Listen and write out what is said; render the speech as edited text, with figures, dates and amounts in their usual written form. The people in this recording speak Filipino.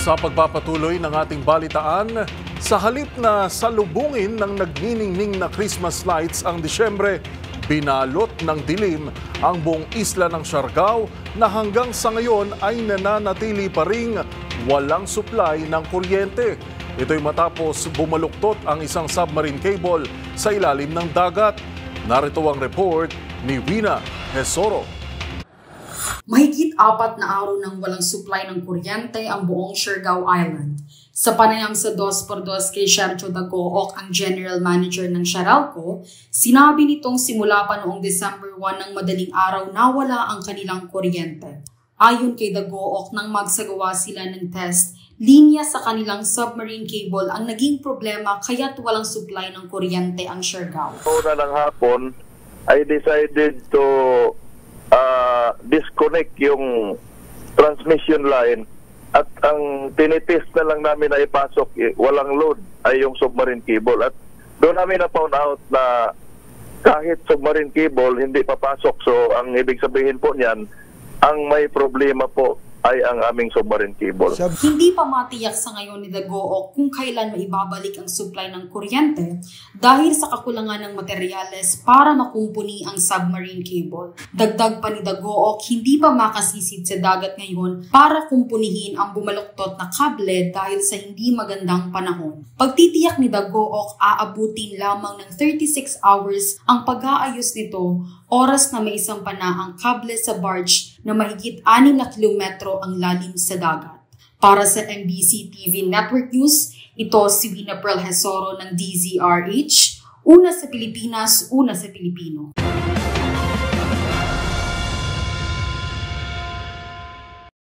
Sa pagpapatuloy ng ating balitaan, sa halip na salubungin ng nagniningning na Christmas lights ang Disyembre, binalot ng dilim ang buong isla ng Siargao na hanggang sa ngayon ay nananatili pa ring walang supply ng kuryente. Ito'y matapos bumaluktot ang isang submarine cable sa ilalim ng dagat. Narito ang report ni Wina Hesoro. Mahigit 4 na araw nang walang supply ng kuryente ang buong Siargao Island. Sa panayam sa 2x2 kay Sergio Dagohoc, ang General Manager ng Siaralco, sinabi nitong simula pa noong December 1 ng madaling araw na wala ang kanilang kuryente. Ayon kay Dagohoc, nang magsagawa sila ng test, linya sa kanilang submarine cable ang naging problema kaya't walang supply ng kuryente ang Siargao. Una ng hapon, I decided to disconnect yung transmission line at ang tinitest na lang namin na ipasok, walang load, ay yung submarine cable. At doon namin na-found out na kahit submarine cable hindi papasok. So ang ibig sabihin po niyan, ang may problema po ay ang aming submarine cable. Hindi pa matiyak sa ngayon ni Dagohoc kung kailan maibabalik ang supply ng kuryente dahil sa kakulangan ng materyales para makumpuni ang submarine cable. Dagdag pa ni Dagohoc, hindi pa makasisid sa dagat ngayon para kumpunihin ang bumaluktot na kable dahil sa hindi magandang panahon. Pagtitiyak ni Dagohoc, aabutin lamang ng 36 hours ang pag-aayos nito, oras na may isang pana ang kable sa barge na mahigit 6 na kilometro ang lalim sa dagat. Para sa MBC TV Network News, ito si Wina Hesoro ng DZRH, una sa Pilipinas, una sa Pilipino.